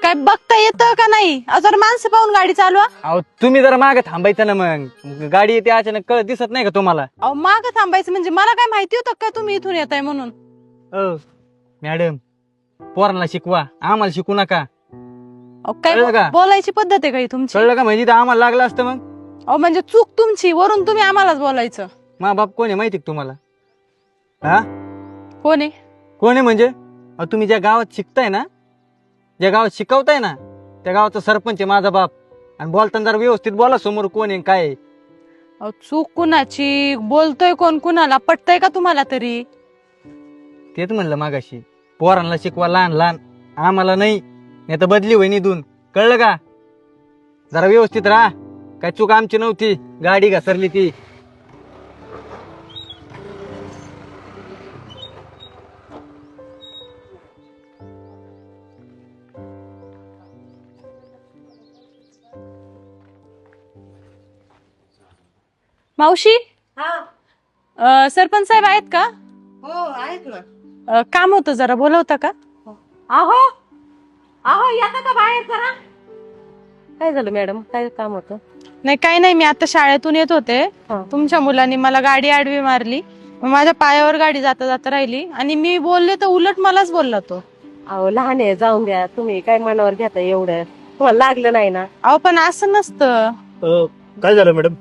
काय बघता येतं का नाही? जर माणसं पाहून गाडी चालवा. अहो तुम्ही जरा मागे थांबायचं ना, मग गाडी येते अचानक, कळत दिसत नाही का तुम्हाला? अहो माग थांबायचं म्हणजे मला काय माहिती होतं काय तुम्ही इथून येताय म्हणून? मॅडम, पोरांना शिकवा, आम्हाला शिकू नका. अहो काय कळलं का? बोलायची पद्धत आहे काही तुमची? कळलं का? म्हणजे इथं आम्हाला लागलं असतं मग. अहो म्हणजे चूक तुमची, वरून तुम्ही आम्हालाच बोलायचं. मा बाप कोण आहे माहिती का तुम्हाला? हा, कोण आहे? कोण आहे म्हणजे? अहो तुम्ही ज्या गावात शिकताय ना, ज्या गावात शिकवताय ना, त्या गावाचा सरपंच आहे माझा बाप. आणि बोलताना जरा व्यवस्थित बोला, समोर कोण आहे काय आहे. अहो चूक कुणाची? बोलतोय कोण कुणाला? पटतय का तुम्हाला तरी? तेच म्हणलं मागाशी, पोरांना शिकवा लहान लहान, आम्हाला नाही. नाही तर बदली होईन इथून. कळलं का? जरा व्यवस्थित राहा. काय चूक आमची नव्हती, गाडी घसरली ती. मावशी, सरपंच साहेब आहेत का? हो आहेत ना. काम होतं, जरा बोलवता का? आहो आहो येता का बाहेर जरा? काय झालं मॅडम, काय काम होतं? नाही काही नाही, मी आता शाळेतून येत होते. हा. तुमच्या मुलांनी मला गाडी आडवी मारली. मग माझ्या पायावर गाडी जाता जाता राहिली आणि मी बोलले तर उलट मलाच बोलला तो. अहो लहान आहे, जाऊन द्या. तुम्ही काय मनावर घेता एवढं? तुम्हाला लागलं नाही ना? अहो पण असं नसतं. काय झालं मॅडम?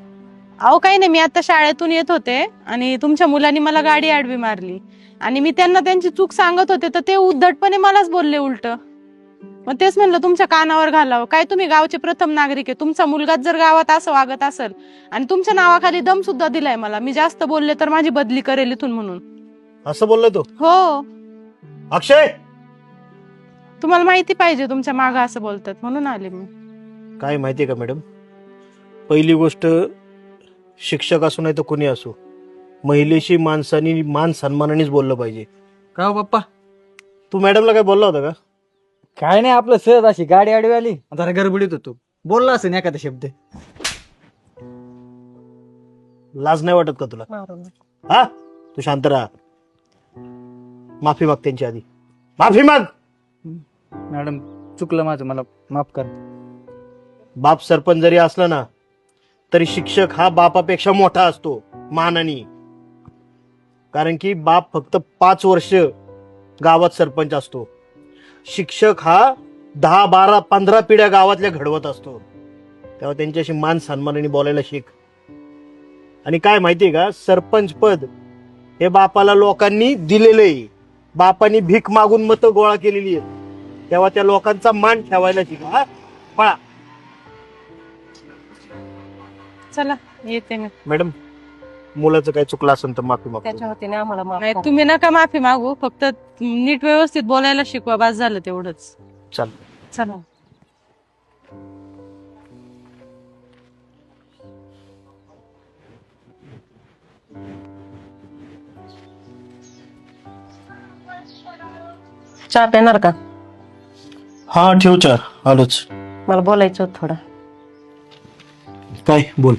अहो काही नाही, मी आता शाळेतून येत होते आणि तुमच्या मुलांनी मला गाडी आडवी मारली आणि मी त्यांना त्यांची चूक सांगत होते, तर ते उद्धटपणे मलाच बोलले उलट. मग तेच म्हणलं तुमच्या कानावर घालावं. काय तुम्ही गावचे प्रथम नागरिक आहे, तुमचा मुलगाच जर गावात असं वागत असेल आणि तुमच्या नावाखाली दम सुद्धा दिलाय मला, मी जास्त बोलले तर माझी बदली करेल इथून म्हणून. असं बोलला तो? हो, अक्षय, तुम्हाला माहिती पाहिजे तुमच्या मागं असं बोलतात म्हणून आले मी. काय माहितीये का मॅडम, पहिली गोष्ट, शिक्षक असो नाही तर कोणी असो, महिलेशी माणसानी मान सन्मानानेच बोललं पाहिजे. का हो पप्पा? तू मॅडमला काय बोलला होता का? काय नाही, आपलं सहज अशी गाडी आडवी आली, जरा गडबडीत होतो, बोलला असेल एखादा शब्द. लाज नाही वाटत का तुला? हा, तू शांत राहा. माफी माग त्यांची आधी, माफी माग. मॅडम चुकलं माझं, मला माफ कर. बाप सरपंच जरी असला ना, तरी शिक्षक हा बापापेक्षा मोठा असतो मानाने. कारण की बाप फक्त 5 वर्ष गावात सरपंच असतो, शिक्षक हा 10, 12, 15 पिढ्या गावातल्या घडवत असतो. तेव्हा त्यांच्याशी मान सन्मानाने बोलायला शिक. आणि काय माहितीये का, सरपंच पद हे बापाला लोकांनी दिलेलं आहे. बापानी भीक मागून मतं गोळा केलेली आहेत. तेव्हा त्या लोकांचा मान ठेवायला शिका. हा, पळा. चला येते मी. मॅडम, मुलाचं काय चुकलं असेल तर माफी मागतो. त्याच्या वतीने आम्हाला माफ नाही करा. तुम्ही नका माफी मागू, फक्त नीट व्यवस्थित बोलायला शिकवा, बस झालं तेवढंच. चल. चला. चहा पेणार का? हा ठेव चार, आलोच. मला बोलायचं होतं थोडं. काय बोल.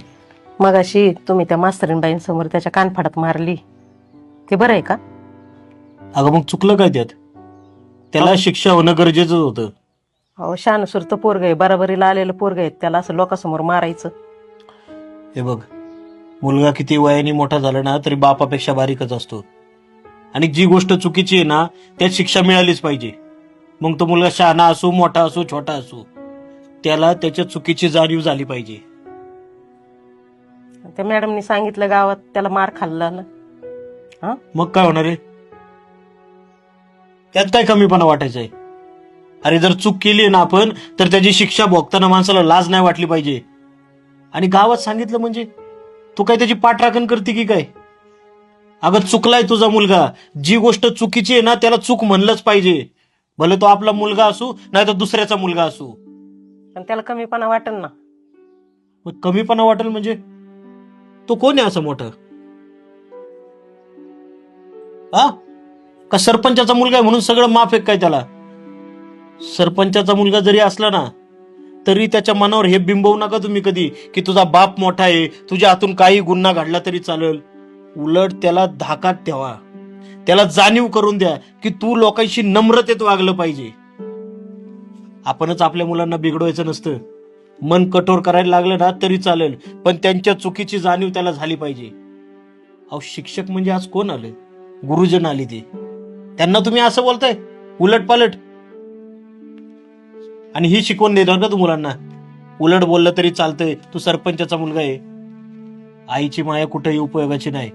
मगाशी तुम्ही त्या मास्तरीनबाईंसमोर त्याच्या कानफाडात मारली, ते बरं आहे का? अगं मग चुकलं काय त्यात? त्याला शिक्षा होणं गरजेचं होतं. अहो शानसूरतं पोरग आहे, बराबरीला आलेलं पोरग आहे, त्याला असं लोकांसमोर मारायचं? हे बघ, मुलगा किती वयाने मोठा झाला ना तरी बापापेक्षा बारीकच असतो. आणि जी गोष्ट चुकीची आहे ना त्यात शिक्षा मिळालीच पाहिजे. मग तो मुलगा शहाणा असो, मोठा असो, छोटा असो, त्याला त्याच्या चुकीची जाणीव झाली पाहिजे. त्या मॅडमनी सांगितलं गावात त्याला मार खाल्ला ना. हा, मग काय होणार आहे? त्यात काय कमीपणा वाटायचा आहे? अरे जर चूक केली ना आपण, तर त्याची शिक्षा भोगताना माणसाला लाज नाही वाटली पाहिजे. आणि गावात सांगितलं म्हणजे तू काय त्याची पाठराखण करते की काय? अगं चुकलाय तुझा मुलगा, जी गोष्ट चुकीची आहे ना त्याला चूक म्हणलंच पाहिजे. भले तो आपला मुलगा असू नाही तर दुसऱ्याचा मुलगा असू. पण त्याला कमीपणा वाटेल ना. मग कमीपणा वाटेल म्हणजे तो कोण आहे असं मोठं? हा, का सरपंचाचा मुलगा आहे म्हणून सगळं माफ आहे काय त्याला? सरपंचाचा मुलगा जरी असला ना तरी त्याच्या मनावर हे बिंबवू नका तुम्ही कधी की तुझा बाप मोठा आहे, तुझ्या हातून काही गुन्हा घडला तरी चालेल. उलट त्याला धाकात ठेवा. त्याला जाणीव करून द्या की तू लोकांशी नम्रतेत वागलं पाहिजे. आपणच आपल्या मुलांना बिघडवायचं नसतं. मन कठोर करायला लागलं ना तरी चालेल, पण त्यांच्या चुकीची जाणीव त्याला झाली पाहिजे. अहो शिक्षक म्हणजे आज कोण आले? गुरुजन आली ते. त्यांना तुम्ही असं बोलताय उलट पालट, आणि ही शिकवण देणार का तू मुलांना? उलट बोललं तरी चालतंय, तू सरपंचाचा मुलगा आहे. आईची माया कुठेही उपयोगाची नाही.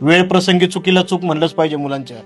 वेळ प्रसंगी चुकीला चूक म्हणलंच पाहिजे मुलांच्या.